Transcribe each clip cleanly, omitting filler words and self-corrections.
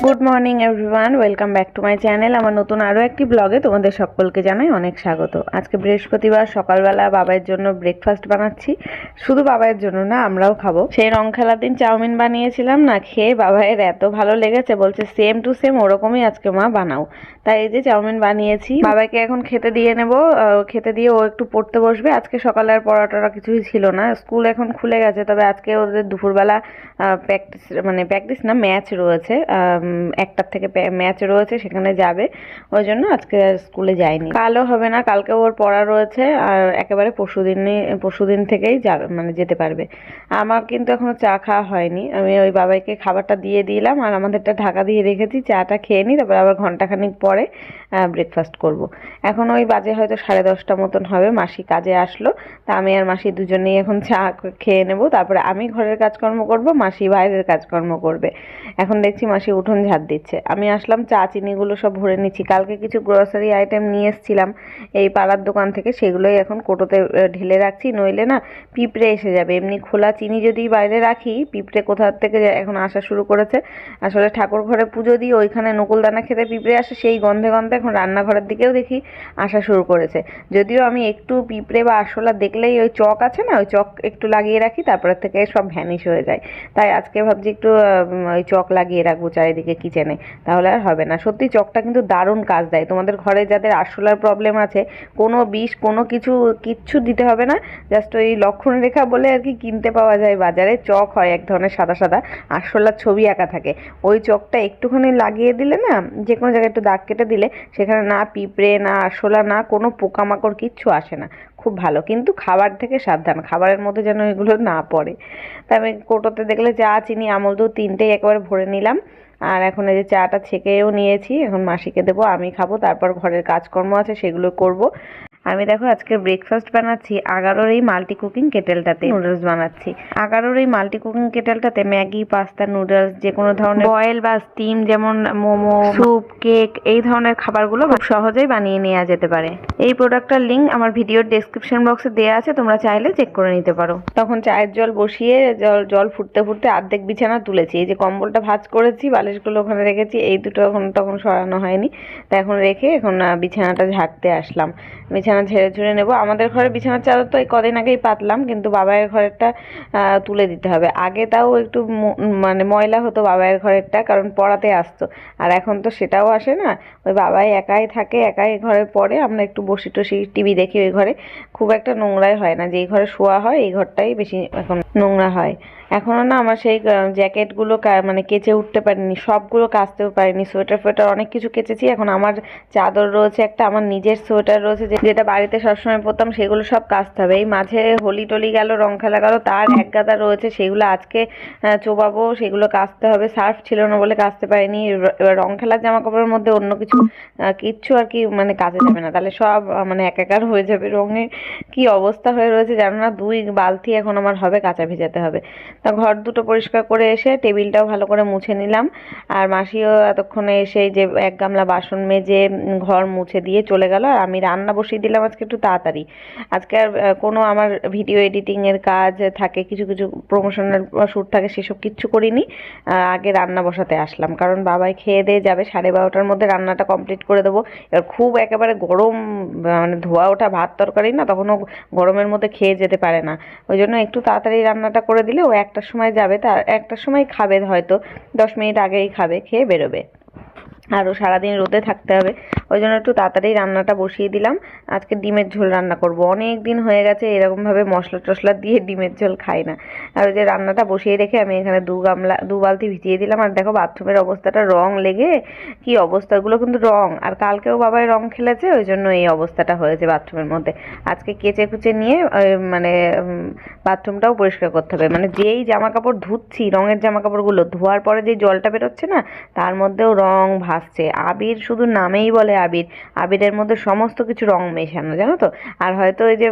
Good morning everyone, welcome back to my channel. আমার নতুন আরও একটি ব্লগে তোমাদের সকলকে জানাই অনেক স্বাগত। আজকে বৃহস্পতিবার, সকালবেলা বাবার জন্য ব্রেকফাস্ট বানাচ্ছি। শুধু বাবার জন্য না, আমরাও খাবো। সেই রং খেলার দিন চাউমিন বানিয়েছিলাম না, খেয়ে বাবাইয়ের এত ভালো লেগেছে, বলছে সেম টু সেম ওরকমই আজকে মা বানাও। তাই এই যে চাউমিন বানিয়েছি, বাবাইকে এখন খেতে দিয়ে নেব। খেতে দিয়ে ও একটু পড়তে বসবে। আজকে সকালে আর পড়াটা কিছুই ছিল না, স্কুল এখন খুলে গেছে। তবে আজকে ওদের দুপুরবেলা প্র্যাকটিস না, ম্যাচ রয়েছে। 1টার থেকে ম্যাচ রয়েছে, সেখানে যাবে। ওই জন্য আজকে স্কুলে যায়নি। কালও হবে না, কালকে ওর পড়া রয়েছে। আর একেবারে পরশুদিন থেকেই যাবে, মানে যেতে পারবে। আমার কিন্তু এখনো চা খাওয়া হয়নি। আমি ওই বাবাইকে খাবারটা দিয়ে দিলাম আর আমাদেরটা ঢাকা দিয়ে রেখেছি। চাটা খেয়ে নিই, তারপর আবার ঘন্টাখানিক পরে ব্রেকফাস্ট করব। এখন ওই বাজে হয়তো 10:30 মতন হবে। মাসি কাজে আসলো, তা আমি আর মাসি দুজনেই এখন চা খেয়ে নেব। তারপরে আমি ঘরের কাজকর্ম করব, মাসি বাইরের কাজকর্ম করবে। এখন দেখছি মাসি উঠোন ঝাড় দিচ্ছে। আমি আসলাম, চা চিনিগুলো সব ভরে নিচ্ছি। কালকে কিছু গ্রসারি আইটেম নিয়ে এসেছিলাম এই পাড়ার দোকান থেকে, সেগুলোই এখন কোটোতে ঢেলে রাখছি। নইলে না পিঁপড়ে এসে যাবে। এমনি খোলা চিনি যদি বাইরে রাখি, পিঁপড়ে কোথা থেকে এখন আসা শুরু করেছে। আসলে ঠাকুর ঘরে পুজো দিয়ে ওইখানে নকুলদানা খেতে পিঁপড়ে আসে, সেই গন্ধে গন্ধে এখন রান্নাঘরের দিকেও দেখি আসা শুরু করেছে। যদিও আমি একটু পিঁপড়ে বা আরশোলা দেখলেই ওই চক আছে না, ওই চক একটু লাগিয়ে রাখি, তারপরে থেকে সব ভ্যানিশ হয়ে যায়। তাই আজকে ভাবছি একটু ওই চক লাগিয়ে রাখবো চারিদিকে কিচেনে, তাহলে আর হবে না। সত্যি চকটা কিন্তু দারুণ কাজ দেয়। তোমাদের ঘরে যাদের আরশোলার প্রবলেম আছে, কোনো বিষ কোনো কিচ্ছু দিতে হবে না। জাস্ট ওই লক্ষণ রেখা বলে আর কি কিনতে পাওয়া যায় বাজারে, চক হয় এক ধরনের সাদা সাদা, আরশোলার ছবি আঁকা থাকে। ওই চকটা একটুখানি লাগিয়ে দিলে না, যে কোনো জায়গায় একটু দাগ কেটে দিলে, সেখানে না পিঁপড়ে না আরশোলা না কোনো পোকামাকড় কিচ্ছু আসে না। খুব ভালো। কিন্তু খাবার থেকে সাবধান, খাবারের মধ্যে যেন এগুলো না পড়ে। তাই আমি কোটোতে দেখলে চা চিনি আমল দুধ 3টেই একেবারে ভরে নিলাম। আর এখন এই যে চাটা ছেঁকেও নিয়েছি, এখন মাসিকে দেবো, আমি খাবো। তারপর ঘরের কাজকর্ম আছে, সেগুলো করব। আমি দেখো আজকে ব্রেকফাস্ট বানাচ্ছি 11-র এই মাল্টি কুকিং কেটেলটাতে নুডলস বানাচ্ছি। 11-র এই মাল্টি কুকিং কেটেলটাতে ম্যাগি, পাস্তা, নুডলস, যে কোনো ধরনের বয়েল বা স্টিম, যেমন মোমো, স্যুপ, কেক, এই ধরনের খাবারগুলো খুব সহজেই বানিয়ে নেওয়া যেতে পারে। এই প্রোডাক্টটার লিঙ্ক আমার ভিডিওর ডেসক্রিপশন বক্সে দেওয়া আছে, তোমরা চাইলে চেক করে নিতে পারো। তখন চায়ের জল বসিয়ে জল ফুটতে ফুটতে অর্ধেক বিছানা তুলেছি। এই যে কম্বলটা ভাঁজ করেছি, বালিশগুলো ওখানে রেখেছি, এই দুটো তখন সরানো হয়নি। তা এখন রেখে এখন বিছানাটা ঝাড়তে আসলাম। বিছানা ঝেড়ে ঝুড়ে নেবো। আমাদের ঘরে বিছানার চাদর তো এই কদিন আগেই পাতলাম, কিন্তু বাবাইয়ের ঘরেরটা তুলে দিতে হবে। আগে তাও একটু মানে ময়লা হতো বাবাইয়ের ঘরেরটা, কারণ পড়াতে আসতো। আর এখন তো সেটাও আসে না, ওই বাবাই একাই থাকে, একাই ঘরে পড়ে। আমরা একটু বসি টসি, টিভি দেখি। ওই ঘরে খুব একটা নোংরাই হয় না। যেই ঘরে শোয়া হয় এই ঘরটাই বেশি এখন নোংরা হয়। এখনও না আমার সেই জ্যাকেটগুলো মানে কেচে উঠতে পারিনি, সবগুলো কাচতেও পারিনি। সোয়েটার ফোয়েটার অনেক কিছু কেচেছি। এখন আমার চাদর রয়েছে একটা, আমার নিজের সোয়েটার রয়েছে যেটা বাড়িতে সবসময় পরতাম, সেগুলো সব কাচতে হবে। এই মাঝে হোলি টোলি গেল, রং খেলা গেল, তার এক গাদা রয়েছে, সেগুলো আজকে চোবাবো, সেগুলো কাচতে হবে। সার্ফ ছিল না বলে কাচতে পারিনি। এবার রং খেলার জামা কাপড়ের মধ্যে অন্য কিচ্ছু আর কি মানে কাচা যাবে না, তাহলে সব মানে একাকার হয়ে যাবে। রঙে কি অবস্থা হয়ে রয়েছে জানো না। 2 বালতি এখন আমার হবে, কাঁচা ভেজাতে হবে। তা ঘর দুটো পরিষ্কার করে এসে টেবিলটাও ভালো করে মুছে নিলাম। আর মাসিও এতক্ষণে এসে যে 1 গামলা বাসন মেজে ঘর মুছে দিয়ে চলে গেল। আর আমি রান্না বসিয়ে দিলাম আজকে একটু তাড়াতাড়ি। আজকে আর কোনো আমার ভিডিও এডিটিংয়ের কাজ থাকে, কিছু প্রমোশনাল শ্যুট থাকে, সেসব কিচ্ছু করিনি। আগে রান্না বসাতে আসলাম, কারণ বাবাই খেয়ে দিয়ে যাবে। 12:30টার মধ্যে রান্নাটা কমপ্লিট করে দেবো। এবার খুব একেবারে গরম, মানে ধোয়া ওঠা ভাত তরকারি না, তখনও গরমের মধ্যে খেয়ে যেতে পারে না। ওই জন্য একটু তাড়াতাড়ি রান্নাটা করে দিলে ও 1টার সময় যাবে। তার 1টার সময় খাবে, হয়তো 10 মিনিট আগেই খাবে, খেয়ে বেরোবে। আরও সারাদিন রোদে থাকতে হবে, ওই জন্য একটু তাড়াতাড়ি রান্নাটা বসিয়ে দিলাম। আজকে ডিমের ঝোল রান্না করব। অনেক দিন হয়ে গেছে এরকমভাবে মশলা টশলা দিয়ে ডিমের ঝোল খাই না। আর ওই যে রান্নাটা বসিয়ে রেখে আমি এখানে 2 বালতি ভিজিয়ে দিলাম। আর দেখো বাথরুমের অবস্থাটা, রং লেগে কি অবস্থা। ওগুলো কিন্তু রং, আর কালকেও বাবাই রং খেলেছে, ওই জন্য এই অবস্থাটা হয়েছে বাথরুমের মধ্যে। আজকে কেচে কুচে নিয়ে মানে বাথরুমটাও পরিষ্কার করতে হবে। মানে যেই জামা কাপড় ধুচ্ছি, রঙের জামা কাপড়গুলো ধোয়ার পরে যে জলটা বেরোচ্ছে না, তার মধ্যেও রং ভাসছে। আবির শুধু নামেই বলে আবির, আবিরের মধ্যে সমস্ত কিছু রং মেশানো, জানো তো। আর হয়তো ওই যে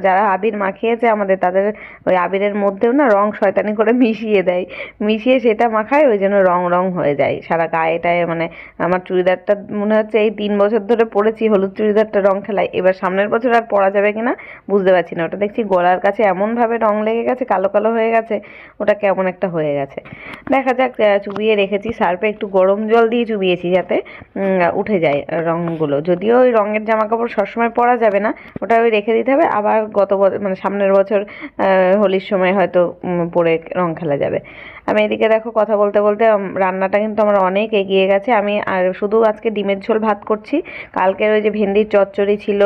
যারা আবির মাখিয়েছে আমাদের, তাদের ওই আবিরের মধ্যেও না রং শয়তানি করে মিশিয়ে দেয়, মিশিয়ে সেটা মাখায়, ওই জন্য রং রং হয়ে যায় সারা গায়েটায়। মানে আমার চুড়িদারটা মনে হচ্ছে এই 3 বছর ধরে পরেছি হলুদ চুড়িদারটা রং খেলায়, এবার সামনের বছর আর পরা যাবে কিনা বুঝতে পারছি না। ওটা দেখছি গলার কাছে এমনভাবে রং লেগে গেছে, কালো কালো হয়ে গেছে, ওটা কেমন একটা হয়ে গেছে। দেখা যাক, চুবিয়ে রেখেছি সার্ফে, একটু গরম জল দিয়ে চুবিয়েছি যাতে উঠে যায় রঙগুলো। যদিও ওই রঙের জামা কাপড় সবসময় পরা যাবে না, ওটা ওই রেখে দিতে হবে, আবার গত মানে সামনের বছর হোলির সময় হয়তো পরে রং খেলা যাবে। আমি এদিকে দেখো কথা বলতে বলতে রান্নাটা কিন্তু আমার অনেক এগিয়ে গেছে। আমি আর শুধু আজকে ডিমের ঝোল ভাত করছি, কালকের ওই যে ভেন্ডির চচ্চড়ি ছিল,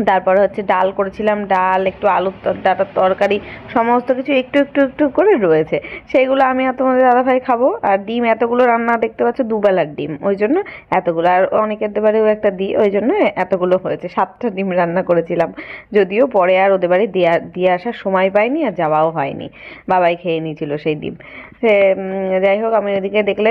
তারপরে হচ্ছে ডাল করেছিলাম, ডাল একটু আলুর ডাটার তরকারি, সমস্ত কিছু একটু একটু একটু করে রয়েছে, সেইগুলো আমি আর তোমাদের দাদাভাই খাবো। আর ডিম এতগুলো রান্না, দেখতে পাচ্ছ 2 বেলার ডিম, ওই জন্য এতগুলো, আর অনেকের বাড়িও একটা দিই, ওই জন্য এতগুলো হয়েছে। 7টা ডিম রান্না করেছিলাম, যদিও পরে আর ওদের বাড়ি দিয়ে আসার সময় পাইনি আর যাওয়াও হয়নি, বাবাই খেয়ে নিয়েছিল সেই ডিম। সে যাই হোক, আমি ওদিকে দেখলে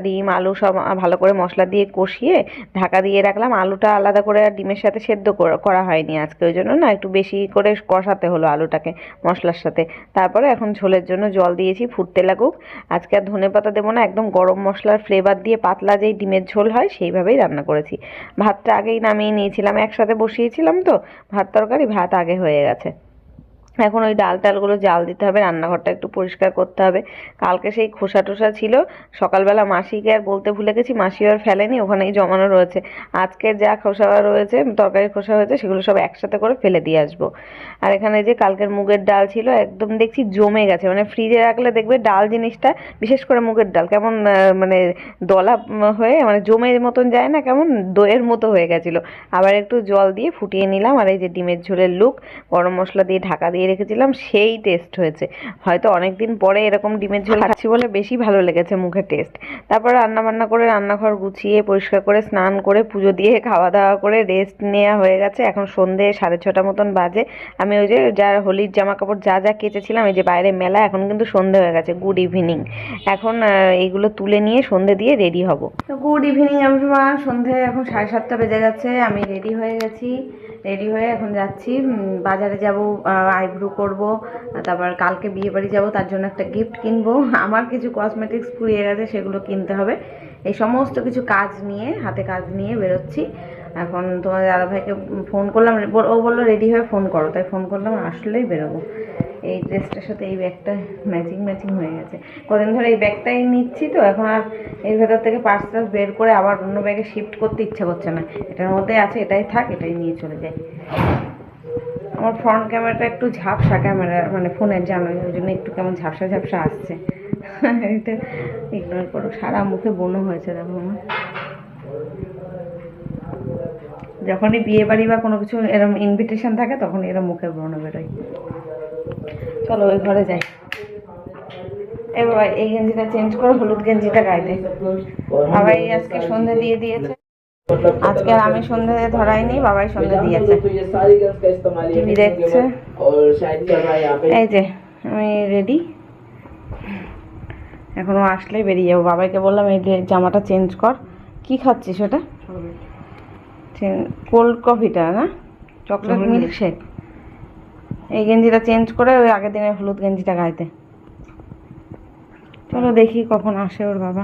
ডিম আলু সব ভালো করে মশলা দিয়ে কষিয়ে ঢাকা দিয়ে রাখলাম। আলুটা আলাদা করে আর ডিমের সাথে সেদ্ধ করা হয়নি আজকে, ওই জন্য না একটু বেশি করে কষাতে হলো আলুটাকে মশলার সাথে। তারপরে এখন ঝোলের জন্য জল দিয়েছি, ফুটতে লাগুক। আজকে আর ধনেপাতা দেবো না, একদম গরম মশলার ফ্লেভার দিয়ে পাতলা যেই ডিমের ঝোল হয় সেইভাবেই রান্না করেছি। ভাতটা আগেই নামিয়ে নিয়েছিলাম, একসাথে বসিয়েছিলাম তো ভাত তরকারি, ভাত আগে হয়ে গেছে। এখন ওই ডাল টালগুলো জাল দিতে হবে, রান্নাঘরটা একটু পরিষ্কার করতে হবে। কালকে সেই খোসা টোসা ছিল, সকালবেলা মাসিকে আর বলতে ভুলে গেছি, মাসি আর ফেলেনি, ওখানেই জমানো রয়েছে। আজকে যা খোসা রয়েছে, তরকারি খোসা হয়েছে, সেগুলো সব একসাথে করে ফেলে দিয়ে আসবো। আর এখানে যে কালকের মুগের ডাল ছিল, একদম দেখছি জমে গেছে, মানে ফ্রিজে রাখলে দেখবে ডাল জিনিসটা, বিশেষ করে মুগের ডাল, কেমন মানে দলা হয়ে মানে জমের মতন যায় না, কেমন দইয়ের মতো হয়ে গেছিলো। আবার একটু জল দিয়ে ফুটিয়ে নিলাম, আর এই যে ডিমের ঝোলের লুক, গরম মশলা দিয়ে ঢাকা দিয়ে রেখেছিলাম, সেই টেস্ট হয়েছে। হয়তো অনেকদিন পরে এরকম ডিমের ঝোল খাচ্ছি বলে বেশি ভালো লেগেছে মুখে টেস্ট। তারপর রান্না বান্না করে রান্নাঘর গুছিয়ে পরিষ্কার করে স্নান করে পুজো দিয়ে খাওয়া দাওয়া করে রেস্ট নেওয়া হয়ে গেছে। এখন সন্ধে 6:30 মতন বাজে। আমি ওই যে যার হোলির জামা কাপড় যা যা কেচেছিলাম, এই যে বাইরে মেলা, এখন কিন্তু সন্ধে হয়ে গেছে, গুড ইভিনিং। এখন এইগুলো তুলে নিয়ে সন্ধে দিয়ে রেডি হব। তো গুড ইভিনিং এভরিওয়ান, সন্ধে এখন 7:30 বেজে গেছে। আমি রেডি হয়ে গেছি, রেডি হয়ে এখন যাচ্ছি বাজারে, যাব আইব্রো করব, তারপর কালকে বিয়ে বাড়ি যাব, তার জন্য একটা গিফট কিনবো। আমার কিছু কসমেটিক্স ফুরিয়ে গেছে, সেগুলো কিনতে হবে। এই সমস্ত কিছু কাজ নিয়ে, হাতে কাজ নিয়ে বেরোচ্ছি। এখন তোমার দাদাভাইকে ফোন করলাম, ও বললো রেডি হয়ে ফোন করো, তাই ফোন করলাম, আসলেই বেরোবো। এই ড্রেসটার সাথে এই ব্যাগটা ম্যাচিং হয়ে গেছে। কদিন ধরে এই ব্যাগটাই নিচ্ছি, তো এখন আর এর ভেতর থেকে পার্স টার্স বের করে আবার অন্য ব্যাগে শিফট করতে ইচ্ছা করছে না। এটার মধ্যে আছে, এটাই থাক, এটাই নিয়ে চলে যাই। আমার ফ্রন্ট ক্যামেরাটা একটু ঝাপসা ক্যামেরা, মানে ফোনের, জানো, ওই জন্য একটু কেমন ঝাপসা ঝাপসা আসছে। এটা ইগনোর করো, সারা মুখে বনো হয়েছে দেখো আমার। যখনই বিয়ে বাড়ি বা কোনো কিছু এরকম ইনভিটেশন থাকে, তখন এরকম মুখে ব্রণ বেরোয়। চলো ওই ঘরে যাই। এবার এই গেঞ্জিটা চেঞ্জ করে হলুদ গেঞ্জিটা গায়ে দেয়। বাবাই আজকে সন্ধে দিয়ে দিয়েছে, আজকে আর আমি সন্ধে ধরাইনি, বাবাই সন্ধে দিয়েছে, টিভি দেখছে। এই যে আমি রেডি, এখনো আসলেই বেরিয়ে যাবো। বাবাইকে বললাম এই জামাটা চেঞ্জ কর। কি খাচ্ছিস ওটা? কোল্ড কফিটা না, চকলেট মিল্কশেক। এই গেঞ্জিটা চেঞ্জ করে ওই আগের দিনের হলুদ গেঞ্জিটা গাইতে। চলো দেখি কখন আসে ওর বাবা।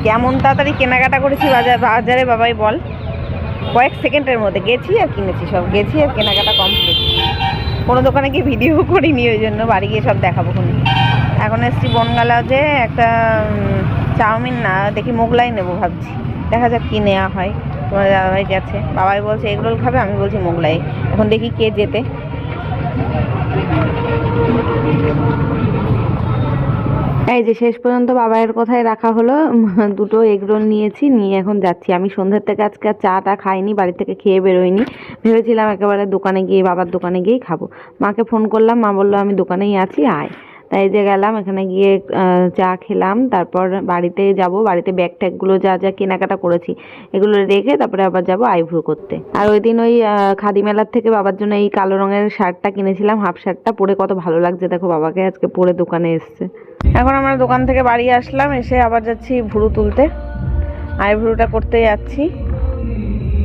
কেমন তাড়াতাড়ি কেনাকাটা করেছি বাজারে বাবাই বল। কয়েক সেকেন্ডের মধ্যে গেছি আর কিনেছি, সব গেছি আর কেনাকাটা কমপ্লিট। কোনো দোকানে গিয়ে ভিডিও করিনি, ওই জন্য বাড়ি গিয়ে সব দেখাবো। এখন এসছি বনগালাতে, একটা চাউমিন না দেখি মোগলাই নেবো ভাবছি, দেখা যাক কি নেওয়া হয়। তোমার দাদাভাই গেছে, বাবাই বলছে এগরোল খাবে, আমি বলছি মোগলাই। এখন দেখি কে যেতে। এই যে শেষ পর্যন্ত বাবাইয়ের কথায় রাখা হলো, দুটো এগরোল নিয়েছি, নিয়ে এখন যাচ্ছি। আমি সন্ধ্যের থেকে আজকে আর চাটা খাইনি, বাড়ি থেকে খেয়ে বেরোইনি, ভেবেছিলাম একেবারে দোকানে গিয়ে বাবার দোকানে গিয়েই খাবো। মাকে ফোন করলাম, মা বললো আমি দোকানেই আছি আয়। তাই যে গেলাম, এখানে গিয়ে চা খেলাম, তারপর বাড়িতে যাব। বাড়িতে ব্যাগ ট্যাগগুলো যা যা কেনাকাটা করেছি এগুলো রেখে তারপরে আবার যাব আইব্রো করতে। আর ওই দিন ওই খাদি মেলার থেকে বাবার জন্য এই কালো রঙের শার্টটা কিনেছিলাম, হাফ শার্টটা পরে কত ভালো লাগছে দেখো, বাবাকে আজকে পরে দোকানে এসছে। এখন আমরা দোকান থেকে বাড়ি আসলাম, এসে আবার যাচ্ছি ভুরু তুলতে, আইব্রোটা করতে যাচ্ছি।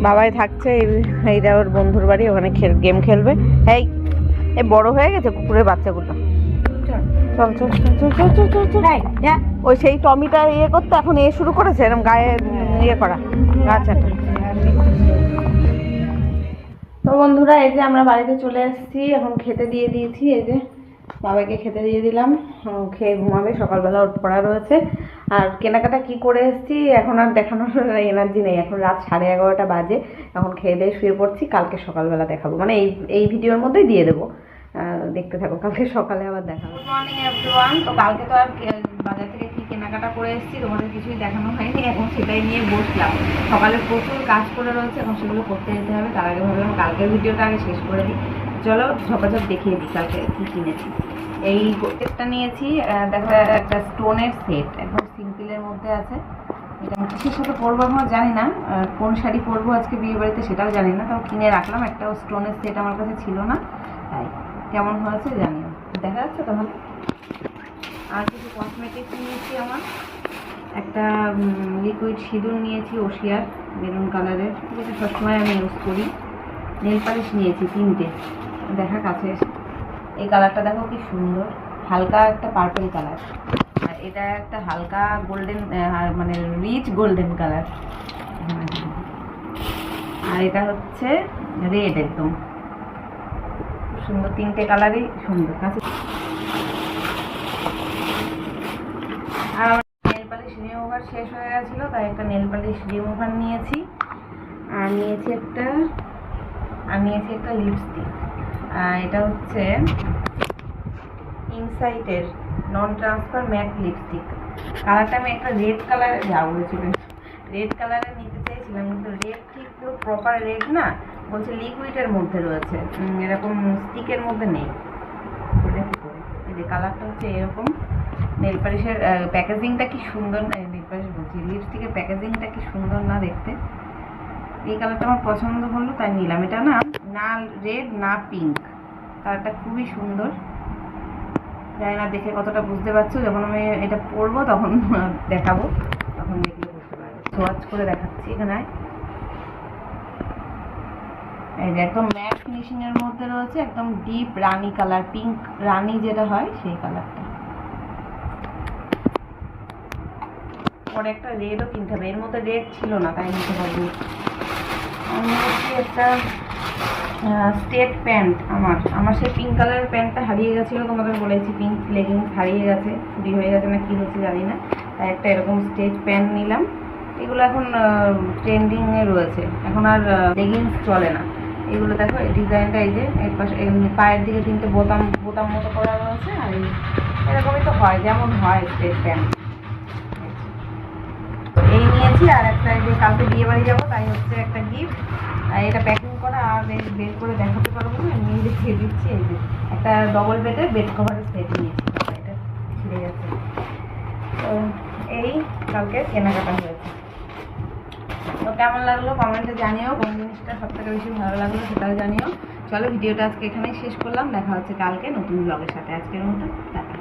বাবাই থাকছে, এইটা ওর বন্ধুর বাড়ি, ওখানে গেম খেলবে। এই বড় হয়ে গেছে কুকুরের বাচ্চাগুলো। চল চল চল চল চল চল চল। ওই সেই টমিটা ইয়ে করতে এখন শুরু করেছে, এরকম গায়ে ইয়ে করা গাছাটা। তো বন্ধুরা, এই যে আমরা বাড়িতে চলে এসেছি, এখন খেতে দিয়ে দিয়েছি। এই যে বাবাকে খেতে দিয়ে দিলাম, খেয়ে ঘুমাবে, সকালবেলা ওর পড়া রয়েছে। আর কেনাকাটা কি করে এসেছি এখন আর দেখানোর এনার্জি নেই, এখন রাত 11:30 বাজে। এখন খেয়ে দিয়ে শুয়ে পড়ছি, কালকে সকালবেলা দেখাবো, মানে এই ভিডিওর মধ্যেই দিয়ে দেবো, দেখতে থাকো, কালকে সকালে আবার দেখাবো। Good morning everyone. তো কালকে তো আর বাজার থেকে কি কেনাকাটা করে এসেছি তোমাদের কিছুই দেখানো হয়নি, এখন সেটাই নিয়ে বসলাম। সকালে প্রচুর কাজ করে রয়েছে, এখন সেগুলো করতে যেতে হবে। তার আগে ভাবলাম কালকের ভিডিওটা আগে শেষ করে দিই। চলো ঝপাঝপ দেখিয়ে দিই কালকে কী কিনেছি। এই সেটটা নিয়েছি, দেখো একটা স্টোনের সেট, একদম সিম্পলের মধ্যে আছে। এটা কিসের সাথে পরবো এখন জানি না, কোন শাড়ি পরবো আজকে বিয়ে বাড়িতে সেটাও জানি না, তাও কিনে রাখলাম। একটা স্টোনের সেট আমার কাছে ছিল না, তাই কেমন হয়েছে জানি না, দেখা যাচ্ছে তাহলে। আর কিছু কসমেটিক্স নিয়েছি, আমার একটা লিকুইড সিঁদুর নিয়েছি ওশিয়ার মেরুন কালারের, যেটা সবসময় আমি ইউজ করি। নেল পালিশ নিয়েছি 3টে, দেখা কাছে এসে। এই কালারটা দেখো কি সুন্দর, হালকা একটা পার্পল কালার, আর এটা একটা হালকা গোল্ডেন, মানে রিচ গোল্ডেন কালার। আর এটা হচ্ছে রেড, একদম সুন্দর, 3টে কালারই সুন্দর কাছে। আর নেল পালিশ রিমুভার শেষ হয়ে গেছিলো, তাই একটা নেল পালিশ রিমুভার নিয়েছি। আর নিয়েছি একটা লিপস্টিক, এটা হচ্ছে ইনসাইটের নন ট্রান্সফার ম্যাট লিপস্টিক। কালারটা আমি একটা রেড কালারে রেড কালারে নিতে চাইছিলাম, কিন্তু রেড ঠিক পুরো প্রপার রেড না, বলছে লিকুইডের মধ্যে রয়েছে, এরকম স্টিকের মধ্যে নেই। এই যে কালারটা হচ্ছে এরকম। নেল পালিশের প্যাকেজিংটা কি সুন্দর, নেল পালিশ বলছি, লিপস্টিকের প্যাকেজিংটা কি সুন্দর না দেখতে। এই কালারটা আমার পছন্দ হলো, তাই নিলাম। এটা না রেড না পিঙ্ক, কালারটা খুবই সুন্দর। জানি না দেখে কতটা বুঝতে পারছো, যখন আমি এটা পরবো তখন দেখাবো, তখন দেখলে বুঝতে পারবো। সোয়াচ করে দেখাচ্ছি। এখানে এই যে একদম ম্যাট ফিনিশিং এর মধ্যে রয়েছে, একদম ডিপ রানি কালার, পিঙ্ক রানি যেটা হয় সেই কালারটা। পরে একটা রেডও কিনতে হবে, এর মধ্যে রেড ছিল না তাই নিতে পারিনি। আমি হচ্ছে একটা স্টেট প্যান্ট, আমার সেই পিঙ্ক কালারের প্যান্টটা হারিয়ে গেছিলো, তোমাদের বলেছি পিঙ্ক লেগিংস হারিয়ে গেছে, চুরি হয়ে গেছে না কি হয়েছে জানি না, তাই একটা এরকম স্টেট প্যান্ট নিলাম। এগুলো এখন ট্রেন্ডিংয়ে রয়েছে, এখন আর লেগিংস চলে না। এগুলো দেখো, এই ডিজাইনটা, এই যে এর পাশে পায়ের দিকে 3টে বোতাম মতো করা রয়েছে, আর এরকমই তো হয়, যেমন হয় স্টেট প্যান্ট। এই নিয়েছি। আর একটা, এই যে কালকে বিয়ে বাড়ি যাবো, তাই হচ্ছে একটা গিফট। এটা প্যাকিং করা, আর বের করে দেখাতে পারবো না, নিয়ে দেখিয়ে দিচ্ছি। এই যে একটা ডবল বেডের বেড কভারের সেট নিয়েছি, এটা ছিঁড়ে গেছে। তো এই কালকে কেনাকাটা হয়েছে। তো কেমন লাগলো কমেন্টে জানিও, কোন জিনিসটা সবথেকে বেশি ভালো লাগলো সেটাও জানিও। চলো ভিডিওটা আজকে এখানেই শেষ করলাম, দেখা হচ্ছে কালকে নতুন ব্লগের সাথে। আজকের মতো টাটা।